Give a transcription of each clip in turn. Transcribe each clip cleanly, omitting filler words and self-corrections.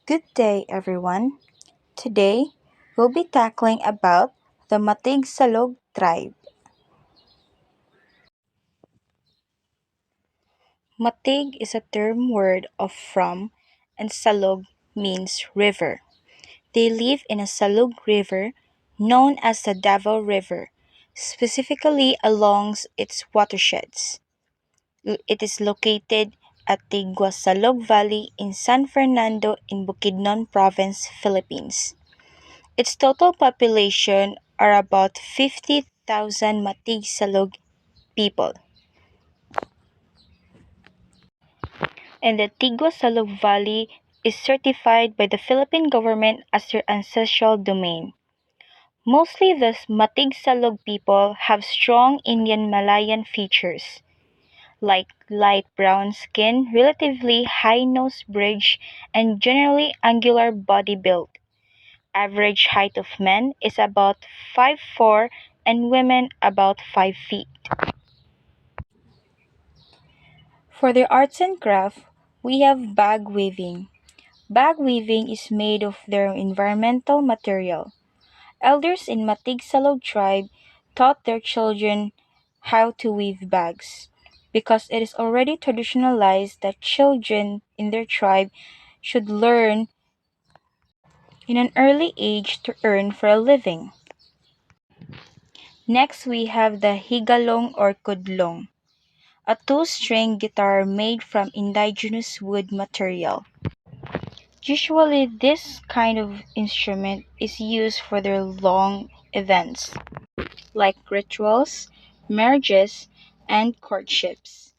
Good day, everyone. Today, we'll be tackling about the Matigsalug Tribe. Matig is a term word of from and Salug means river. They live in a Salug River known as the Davao River, specifically along its watersheds. It is located at the Guasalog Valley in San Fernando in Bukidnon Province, Philippines. Its total population are about 50,000 Matigsalug people, and the Tiguasalog Valley is certified by the Philippine government as their ancestral domain. Mostly the Matigsalug people have strong Indian Malayan features, like light brown skin, relatively high nose bridge, and generally angular body build. Average height of men is about 5'4" and women about 5 feet. For the arts and craft, we have bag weaving. Bag weaving is made of their environmental material. Elders in Matigsalog tribe taught their children how to weave bags because it is already traditionalized that children in their tribe should learn in an early age to earn for a living. Next, we have the higalong or kudlong, a two-string guitar made from indigenous wood material. Usually, this kind of instrument is used for their long events, like rituals, marriages, and courtships.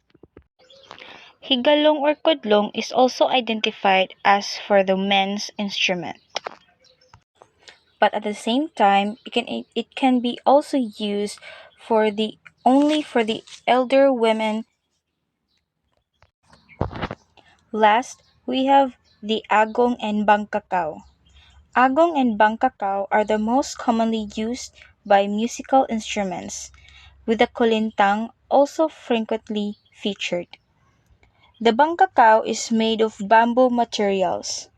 Higalong or kudlong is also identified as for the men's instrument, but at the same time, it can be also used for the only for the elder women. Last, we have the agong and bangkakaw. Agong and bangkakaw are the most commonly used by musical instruments, with the kulintang also frequently featured. The bangkakaw is made of bamboo materials.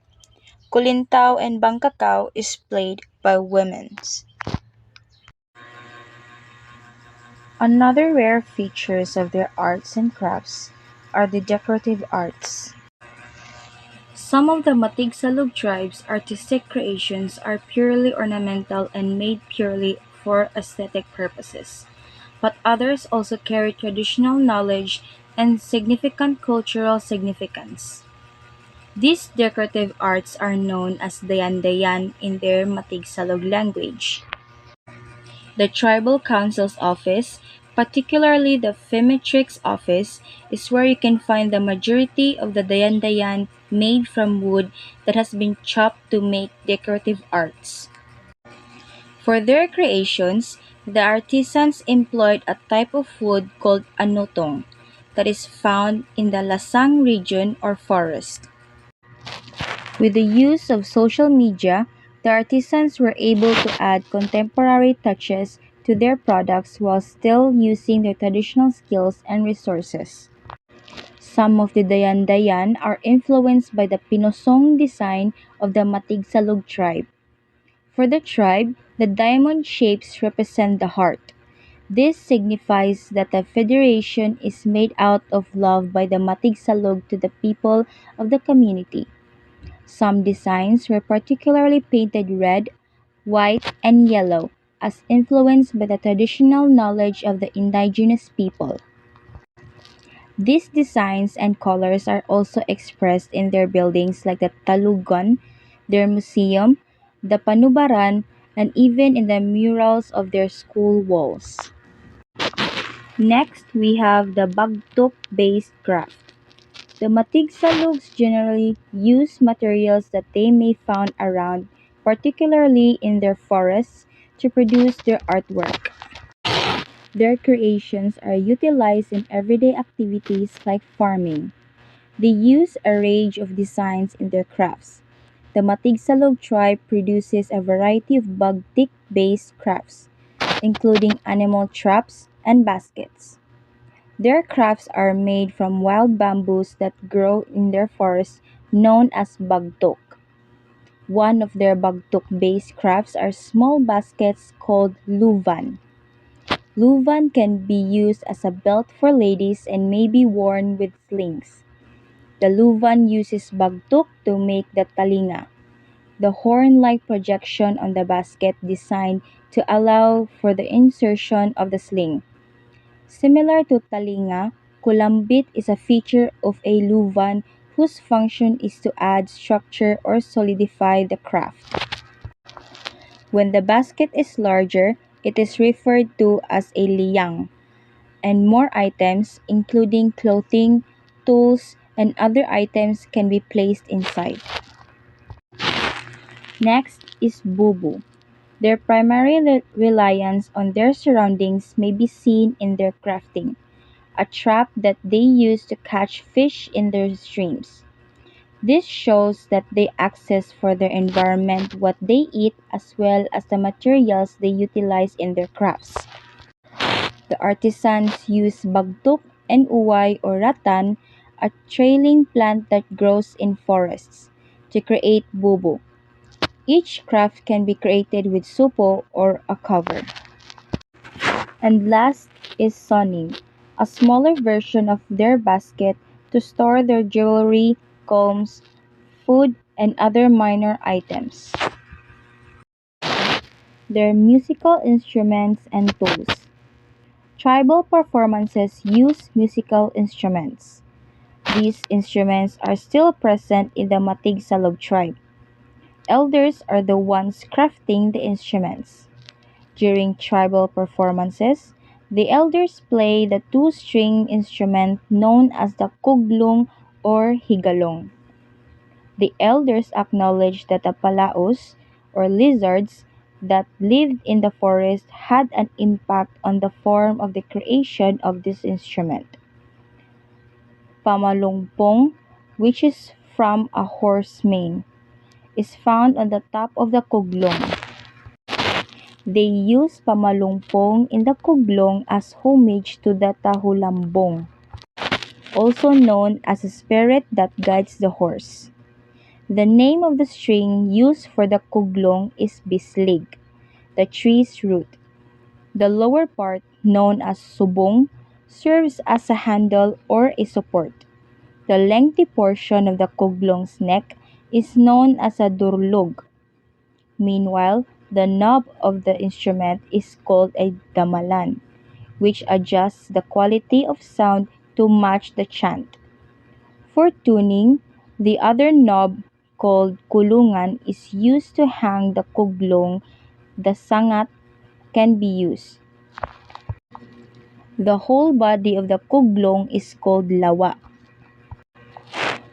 Kulintao and bangkakaw is played by women. Another rare features of their arts and crafts are the decorative arts. Some of the Matigsalug tribe's artistic creations are purely ornamental and made purely for aesthetic purposes, but others also carry traditional knowledge and significant cultural significance. These decorative arts are known as dayan-dayan in their Matigsalug language. The Tribal Council's office, particularly the Femitrix office, is where you can find the majority of the dayan-dayan made from wood that has been chopped to make decorative arts. For their creations, the artisans employed a type of wood called anutong that is found in the Lasang region or forest. With the use of social media, the artisans were able to add contemporary touches to their products while still using their traditional skills and resources. Some of the dayan-dayan are influenced by the pinosong design of the Matigsalug tribe. For the tribe, the diamond shapes represent the heart. This signifies that the federation is made out of love by the Matigsalug to the people of the community. Some designs were particularly painted red, white, and yellow, as influenced by the traditional knowledge of the indigenous people. These designs and colors are also expressed in their buildings like the Talugan, their museum, the Panubaran, and even in the murals of their school walls. Next, we have the Bagtok-based craft. The Matigsalugs generally use materials that they may found around, particularly in their forests, to produce their artwork. Their creations are utilized in everyday activities like farming. They use a range of designs in their crafts. The Matigsalug tribe produces a variety of bagtik-based crafts, including animal traps and baskets. Their crafts are made from wild bamboos that grow in their forests known as bagtok. One of their bagtuk-based crafts are small baskets called luvan. Luvan can be used as a belt for ladies and may be worn with slings. The luvan uses bagtuk to make the talinga, the horn-like projection on the basket designed to allow for the insertion of the sling. Similar to talinga, kulambit is a feature of a luvan whose function is to add structure or solidify the craft. When the basket is larger, it is referred to as a liyang, and more items, including clothing, tools, and other items can be placed inside. Next is bubu. Their primary reliance on their surroundings may be seen in their crafting, a trap that they use to catch fish in their streams. This shows that they access for their environment what they eat as well as the materials they utilize in their crafts. The artisans use bagtuk and uway or rattan, a trailing plant that grows in forests, to create bubu. Each craft can be created with supo or a cover. And last is soning, a smaller version of their basket to store their jewelry, combs, food, and other minor items. Their musical instruments and tools. Tribal performances use musical instruments. These instruments are still present in the Matigsalug tribe. Elders are the ones crafting the instruments. During tribal performances, the elders play the two-string instrument known as the kuglong or higalong. The elders acknowledge that the palaos, or lizards, that lived in the forest had an impact on the form of the creation of this instrument. Pamalungpong, which is from a horse mane, is found on the top of the kuglong. They use pamalungpong in the kuglong as homage to the tahulambong, also known as a spirit that guides the horse. The name of the string used for the kuglong is bislig, the tree's root. The lower part, known as subong, serves as a handle or a support. The lengthy portion of the kuglong's neck is known as a durlog. Meanwhile, the knob of the instrument is called a damalan, which adjusts the quality of sound to match the chant. For tuning, the other knob, called kulungan, is used to hang the kuglong. The sangat can be used. The whole body of the kuglong is called lawa.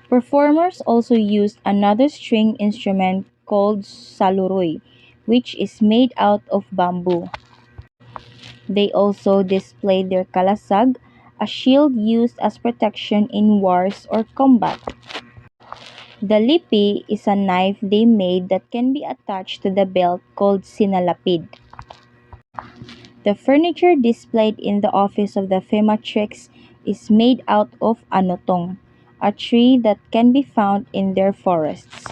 Performers also used another string instrument called saluroy, which is made out of bamboo. They also displayed their kalasag, a shield used as protection in wars or combat. The lipi is a knife they made that can be attached to the belt called sinalapid. The furniture displayed in the office of the Fematrix is made out of anotong, a tree that can be found in their forests.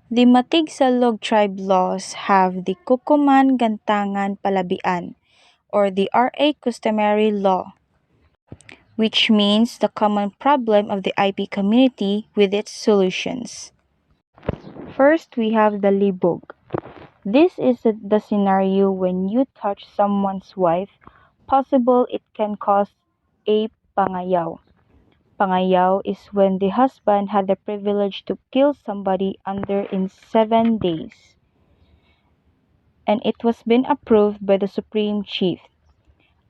The Matigsalug Tribe laws have the Kukuman Gantangan Palabian, or the RA Customary Law, which means the common problem of the IP community with its solutions. First, we have the libog. This is the scenario when you touch someone's wife. Possible it can cause a pangayaw. Pangayaw is when the husband had the privilege to kill somebody under in 7 days, and it was been approved by the Supreme Chief.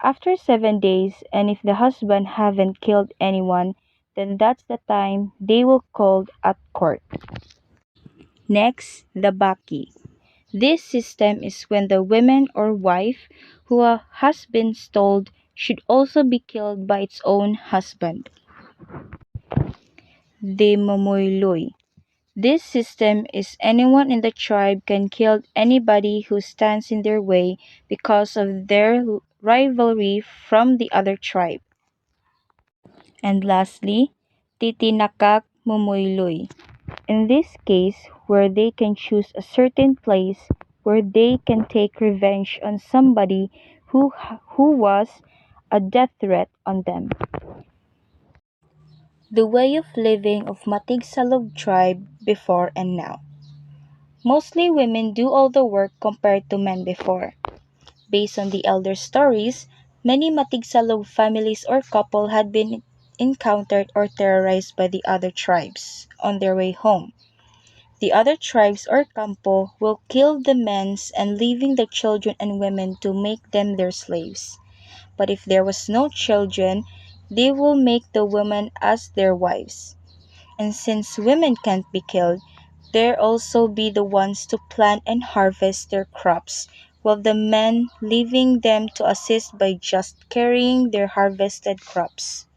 After 7 days, and if the husband haven't killed anyone, then that's the time they will call at court. Next, the baki. This system is when the woman or wife who has been stole should also be killed by its own husband. The momoiloy. This system is anyone in the tribe can kill anybody who stands in their way because of their rivalry from the other tribe. And lastly, titinakak momoiloy. In this case, where they can choose a certain place where they can take revenge on somebody who was a death threat on them. The way of living of Matigsalug tribe before and now. Mostly women do all the work compared to men before. Based on the elder stories, many Matigsalug families or couple had been encountered or terrorized by the other tribes on their way home. The other tribes or kampo will kill the men and leaving the children and women to make them their slaves. But if there was no children, they will make the women as their wives. And since women can't be killed, they'll also be the ones to plant and harvest their crops, while the men leaving them to assist by just carrying their harvested crops.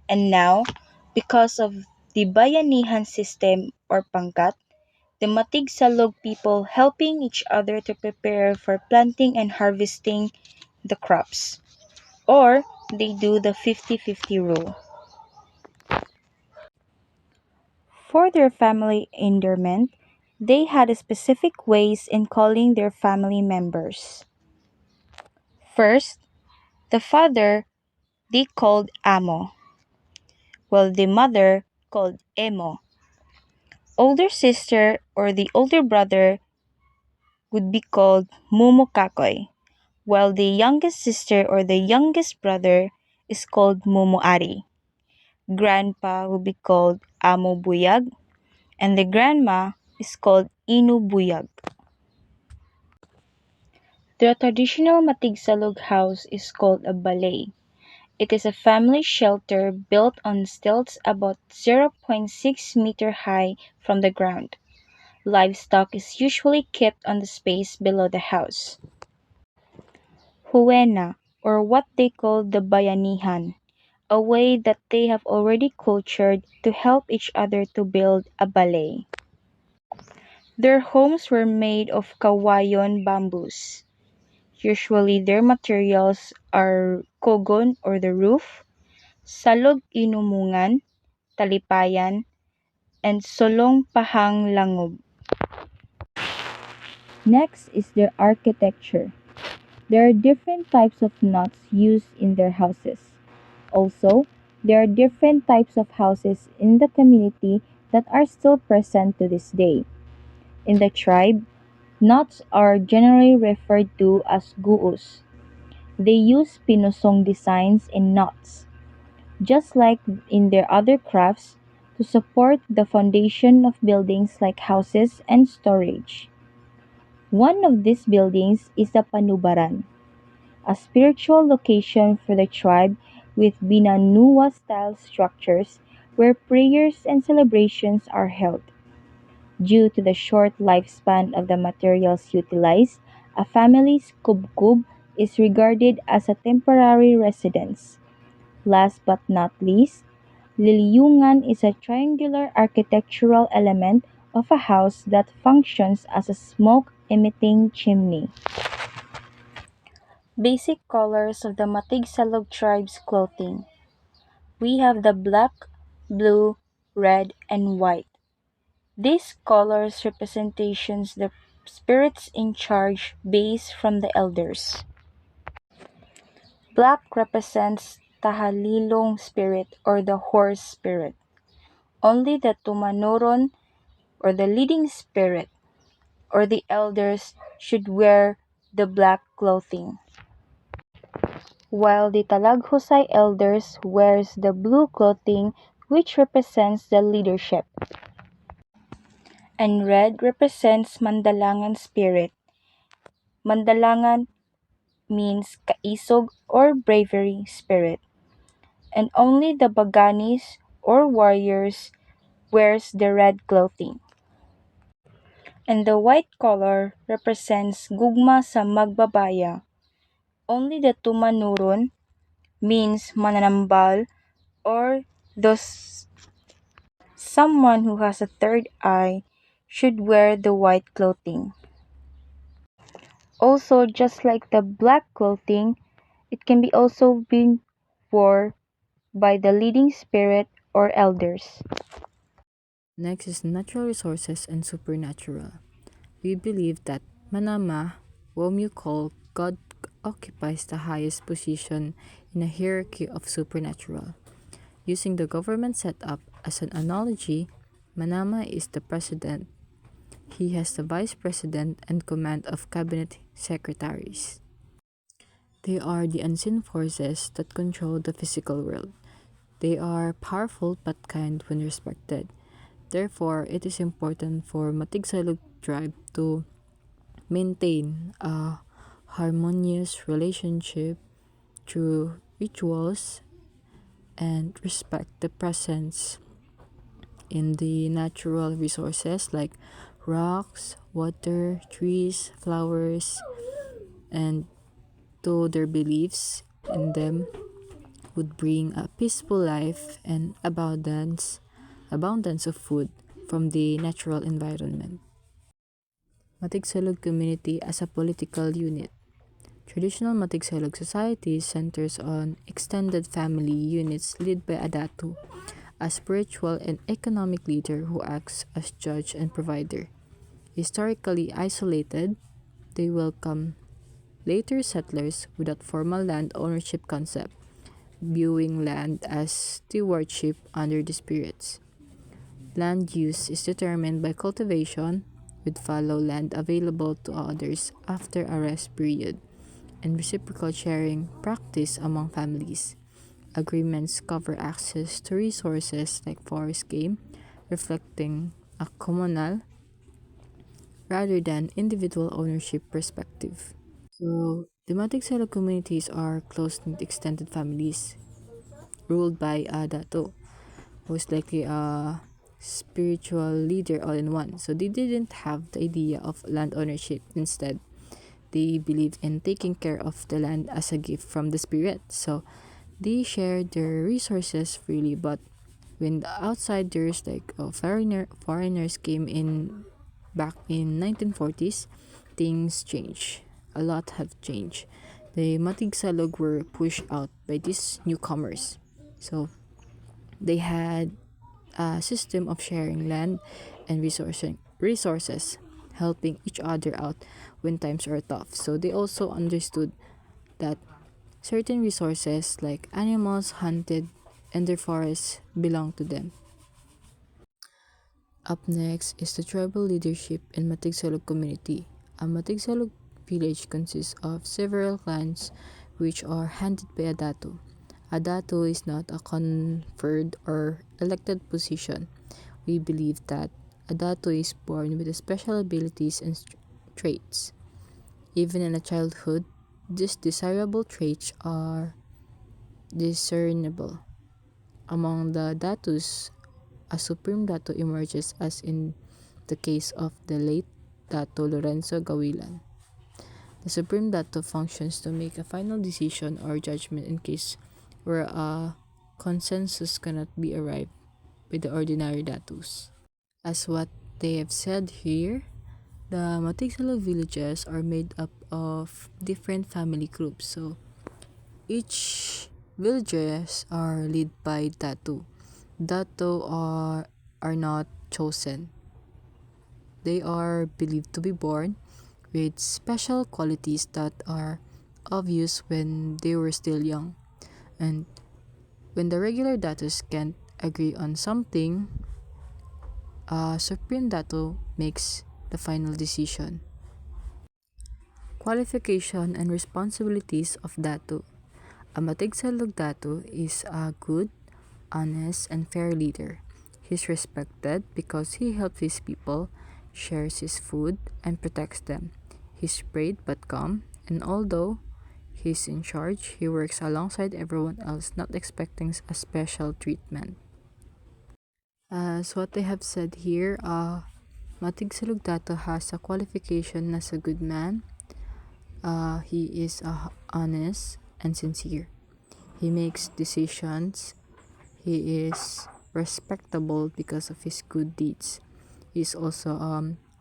And now, because of the bayanihan system or pangkat, the Matigsalog people helping each other to prepare for planting and harvesting the crops. Or they do the 50-50 rule. For their family endearment, they had specific ways in calling their family members. First, the father they called amo, while the mother called emo. Older sister or the older brother would be called mumukakoy, while the youngest sister or the youngest brother is called mumuari. Grandpa will be called amo buyag, and the grandma is called inu buyag. The traditional Matigsalug house is called a balay. It is a family shelter built on stilts about 0.6 meter high from the ground. Livestock is usually kept on the space below the house. Huena, or what they call the bayanihan, a way that they have already cultured to help each other to build a balay. Their homes were made of kawayon bamboos. Usually their materials are kogon or the roof, salog inumungan, talipayan, and solong pahang langob. Next is their architecture. There are different types of knots used in their houses. Also, there are different types of houses in the community that are still present to this day. In the tribe, knots are generally referred to as guus. They use pinosong designs in knots, just like in their other crafts, to support the foundation of buildings like houses and storage. One of these buildings is the Panubaran, a spiritual location for the tribe with Binanuwa-style structures where prayers and celebrations are held. Due to the short lifespan of the materials utilized, a family's kubkub is regarded as a temporary residence. Last but not least, lilyungan is a triangular architectural element of a house that functions as a smoke-emitting chimney. Basic colors of the Matigsalug tribe's clothing. We have the black, blue, red, and white. These colors representations the spirits in charge based from the elders. Black represents Tahalilong spirit or the horse spirit. Only the Tumanoron or the leading spirit or the elders should wear the black clothing, while the Talaghusay elders wears the blue clothing which represents the leadership. And red represents Mandalangan spirit. Mandalangan means kaisog or bravery spirit. And only the Baganis or warriors wears the red clothing. And the white color represents gugma sa magbabaya. Only the Tumanurun means mananambal or those someone who has a third eye should wear the white clothing. Also, just like the black clothing, it can be also been worn by the leading spirit or elders. Next is natural resources and supernatural. We believe that Manama, whom you call God, occupies the highest position in a hierarchy of supernatural. Using the government setup as an analogy, Manama is the president. He has the vice president and command of cabinet secretaries. They are the unseen forces that control the physical world. They are powerful but kind when respected. Therefore, it is important for Matigsalug tribe to maintain a harmonious relationship through rituals and respect the presence in the natural resources like rocks, water, trees, flowers, and to their beliefs in them would bring a peaceful life and abundance of food from the natural environment. Matigsalug community as a political unit. Traditional Matigsalug society centers on extended family units led by a datu, a spiritual and economic leader who acts as judge and provider. Historically isolated, they welcome later settlers without formal land ownership concept, viewing land as stewardship under the spirits. Land use is determined by cultivation, with fallow land available to others after a rest period, and reciprocal sharing practice among families. Agreements cover access to resources like forest game, reflecting a communal rather than individual ownership perspective. So, thematic silo communities are close-knit extended families ruled by a dato, who is likely a spiritual leader all in one. So they didn't have the idea of land ownership. Instead, they believed in taking care of the land as a gift from the spirit. So they shared their resources freely, but when the outsiders like foreigners came in back in 1940s, things changed. A lot have changed. The Matigsalog were pushed out by these newcomers. So they had a system of sharing land and resources, helping each other out when times are tough. So they also understood that certain resources like animals hunted and their forests belong to them. Up next is the tribal leadership in Matigsalug community. A Matigsalug village consists of several clans which are handed by a dato. A dato is not a conferred or elected position. We believe that a dato is born with special abilities and traits. Even in a childhood, these desirable traits are discernible. Among the datus, a supreme dato emerges as in the case of the late Dato Lorenzo Gawilan. The supreme dato functions to make a final decision or judgment in case where a consensus cannot be arrived by the ordinary datus. As what they have said here, the Matigsalog villages are made up of different family groups. So each villages are led by Datu. Datu are not chosen. They are believed to be born with special qualities that are obvious when they were still young. And when the regular datus can't agree on something, a supreme datu makes the final decision. Qualification and responsibilities of datu. A matigsalog datu is a good, honest, and fair leader. He's respected because he helps his people, shares his food, and protects them. He's brave but calm, and although he's in charge, he works alongside everyone else, not expecting a special treatment. As what they have said here, Matigsalog Dato has a qualification as a good man. He is honest and sincere. He makes decisions. He is respectable because of his good deeds. He is also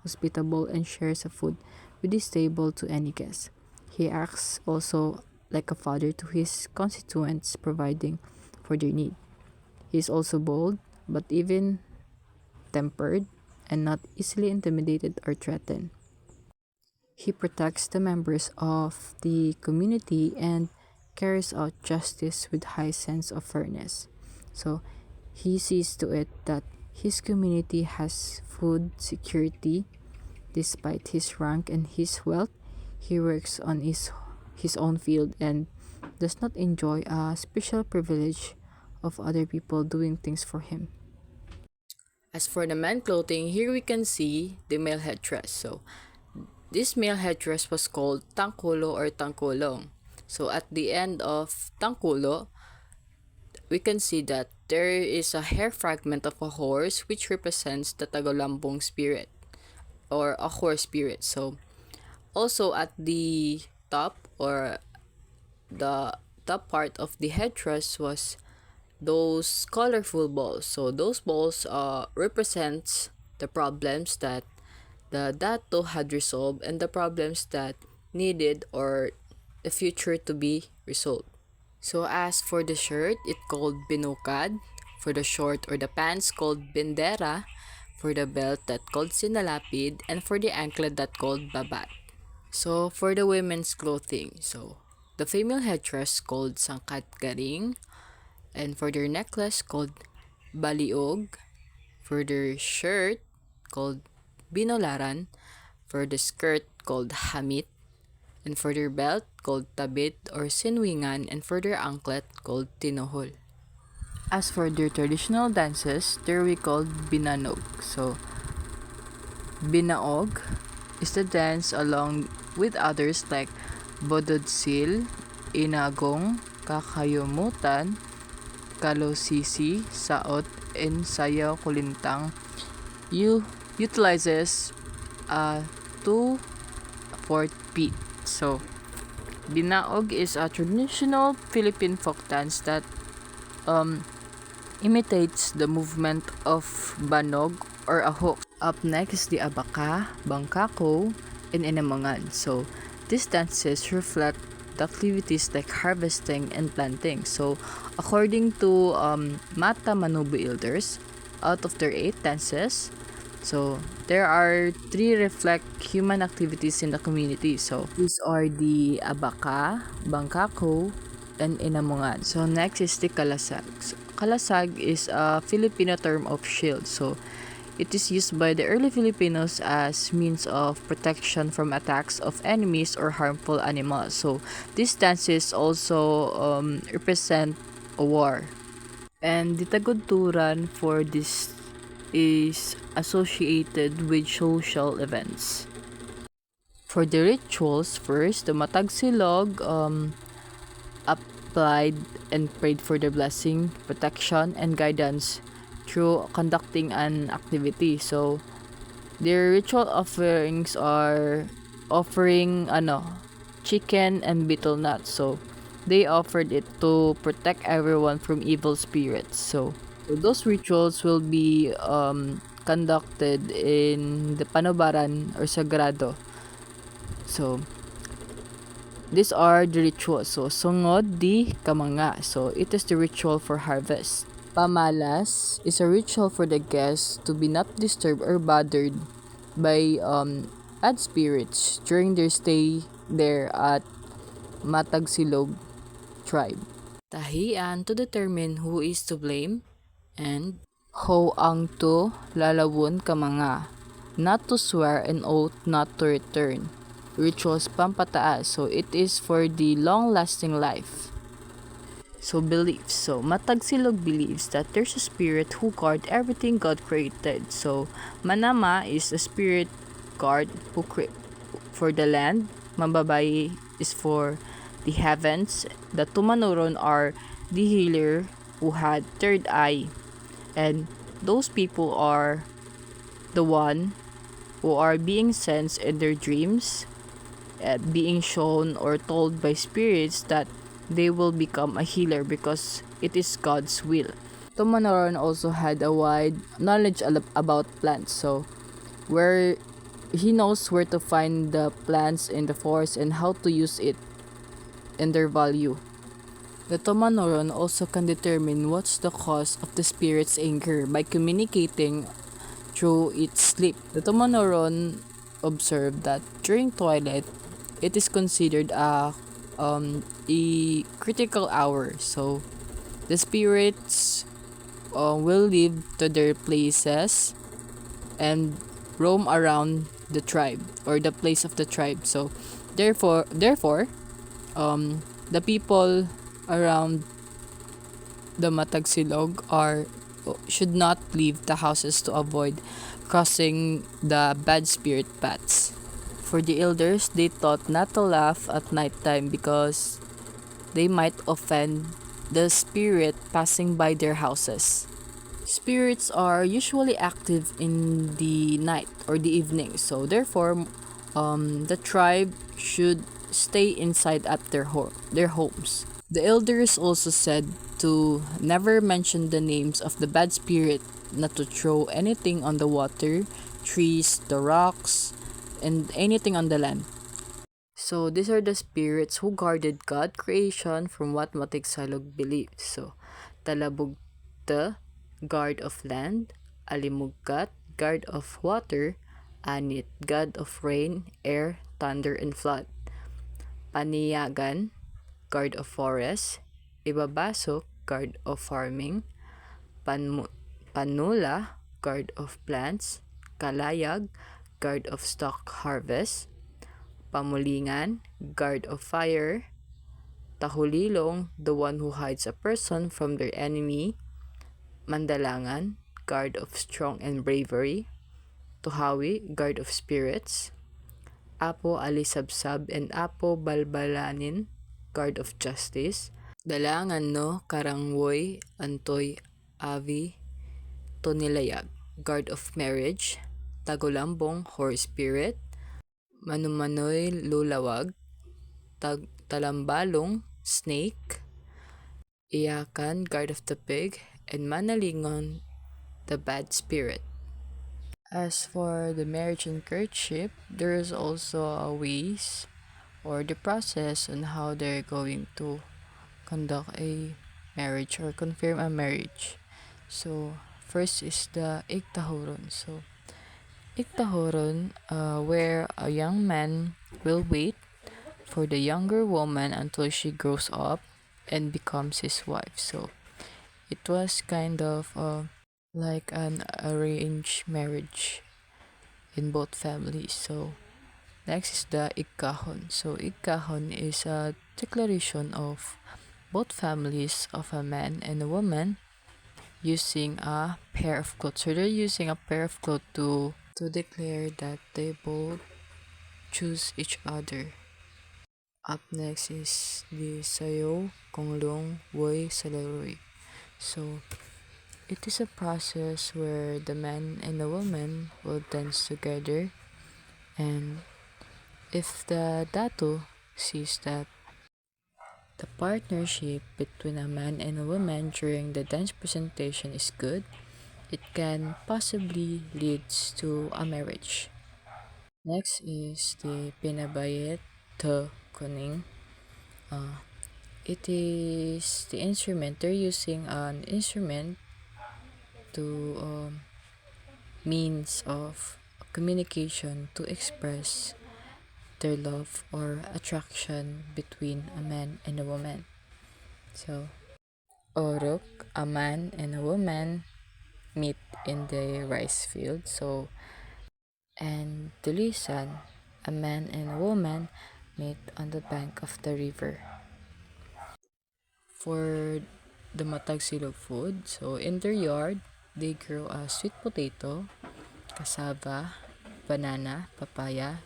hospitable and shares a food with his table to any guest. He acts also like a father to his constituents, providing for their need. He is also bold, but even quick-tempered and not easily intimidated or threatened. He protects the members of the community and carries out justice with high sense of fairness. So he sees to it that his community has food security despite his rank and his wealth. He works on his own field and does not enjoy a special privilege of other people doing things for him. As for the men clothing, here we can see the male headdress. So this male headdress was called tangkulo or tangkulong. So at the end of tangkulo, we can see that there is a hair fragment of a horse which represents the Tagalambong spirit or a horse spirit. So also at the top or the top part of the headdress was those colorful balls. So those balls represents the problems that the dato had resolved and the problems that needed or the future to be resolved. So as for the shirt, it called binukad. For the short or the pants called bindera. For the belt that called sinalapid. And for the anklet that called babat. So for the women's clothing, so the female headdress called sangkat garing. And for their necklace called baliog. For their shirt called binolaran. For the skirt called hamit. And for their belt called tabit or sinwingan. And for their anklet called tinohol. As for their traditional dances, they're we called binanog. So binaog is the dance along with others like bododsil, inagong, kakayumutan, kalosisi, saot, and sayaw kulintang. Utilizes a 2/4 beat. So, binaog is a traditional Philippine folk dance that imitates the movement of banog or a hook. Up next is the abaka, bangkako, and inamangan. So, these dances reflect the activities like harvesting and planting. So, according to Mata Manubu elders, out of their 8 dances, so there are 3 reflect human activities in the community. So, these are the abaka, bangkako, and inamungan. So, next is the kalasag. So, kalasag is a Filipino term of shield. So, it is used by the early Filipinos as means of protection from attacks of enemies or harmful animals. So, these dances also represent a war. And the tagunturan for this is associated with social events. For the rituals, first, the Matigsalug applied and prayed for their blessing, protection, and guidance through conducting an activity. So, their ritual offerings are offering chicken and betel nuts. So, they offered it to protect everyone from evil spirits. So those rituals will be conducted in the panubaran or sagrado. So, these are the rituals. So, sungod di kamanga. So, it is the ritual for harvest. Pamalas is a ritual for the guests to be not disturbed or bothered by bad spirits during their stay there at Matigsalug Tribe. Tahian to determine who is to blame and ho ang to lalawon ka mga not to swear an oath not to return. Rituals pampataas, so it is for the long-lasting life. So beliefs. So Matigsalug believes that there's a spirit who guard everything God created. So Manama is a spirit guard who for the land. Mambabay is for the heavens. The Tumanoron are the healer who had third eye. And those people are the one who are being sensed in their dreams, being shown or told by spirits that they will become a healer because it is God's will. Tumanoron also had a wide knowledge about plants, so where he knows where to find the plants in the forest and how to use it and their value. The Tumanoron also can determine what's the cause of the spirit's anger by communicating through its sleep. The Tumanoron observed that during twilight, it is considered a critical hour. So the spirits will leave to their places and roam around the tribe or the place of the tribe. So therefore, the people around the Matigsalug are should not leave the houses to avoid crossing the bad spirit paths. For the elders, they thought not to laugh at night time because they might offend the spirit passing by their houses. Spirits are usually active in the night or the evening, so therefore, the tribe should stay inside at their homes. The elders also said to never mention the names of the bad spirit, not to throw anything on the water, trees, the rocks, and anything on the land. So these are the spirits who guarded God creation from what Matigsalug believes. So Talabugta, guard of land; Alimugkat, guard of water; Anit, god of rain, air, thunder, and flood; Paniyagan, guard of forest; Ibabasok, guard of farming; Panula, guard of plants; Kalayag, guard of stock harvest; Pamulingan, guard of fire; Tahulilong, the one who hides a person from their enemy; Mandalangan, guard of strong and bravery; Tuhawi, guard of spirits; Apo Alisabsab and Apo Balbalanin, guard of justice; Dalangan no Karangwoy Antoy Avi Tonilayag, guard of marriage; Tagulambong, horse spirit; Manumanoy Lulawag, Talambalong, snake; Iyakan, guard of the pig; and Manalingon, the bad spirit. As for the marriage and courtship, there is also a ways or the process on how they're going to conduct a marriage or confirm a marriage. So first is the Iktahoron. So Iktahoron, where a young man will wait for the younger woman until she grows up and becomes his wife. So it was kind of like an arranged marriage in both families. So next is the Ikahon. So Ikahon is a declaration of both families of a man and a woman using a pair of clothes. So they're using a pair of clothes to declare that they both choose each other. Up next is the Sayo Konglong Woy Salaroy. So it is a process where the man and the woman will dance together, and if the Datu sees that the partnership between a man and a woman during the dance presentation is good, it can possibly leads to a marriage. Next is the Pinabayet to Kuning. It is the instrument. They're using an instrument to means of communication to express their love or attraction between a man and a woman. So, Orok, a man and a woman meet in the rice field. So, and Tulisan, a man and a woman meet on the bank of the river. For the Matigsalug food, so in their yard, they grow a sweet potato, cassava, banana, papaya,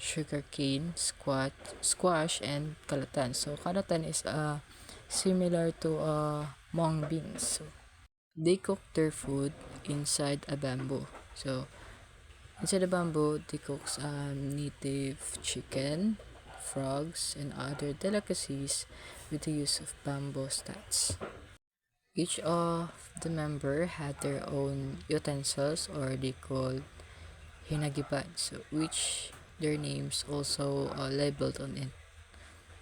sugarcane, squash, and kalatan. So kalatan is similar to mung beans. So they cook their food inside a bamboo. So inside the bamboo, they cook native chicken, frogs, and other delicacies with the use of bamboo stats. Each of the member had their own utensils, or they called hinagiban, so which their names also labeled on it.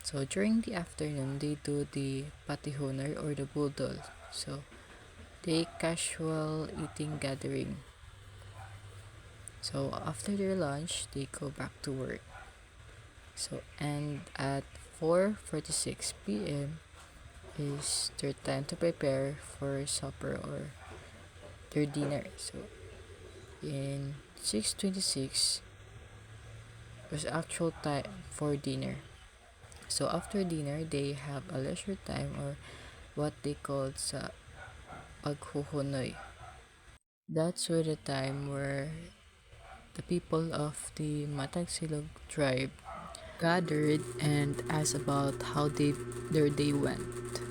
So during the afternoon, they do the patihoner or the budol. So they casual eating gathering. So after their lunch, they go back to work. So and at 4:46 p.m. is their time to prepare for supper or their dinner. So in 6:26 was actual time for dinner. So after dinner, they have a leisure time or what they call sa paghuhunoy. That's where the time where the people of the Matigsalug tribe gathered and asked about how their day went.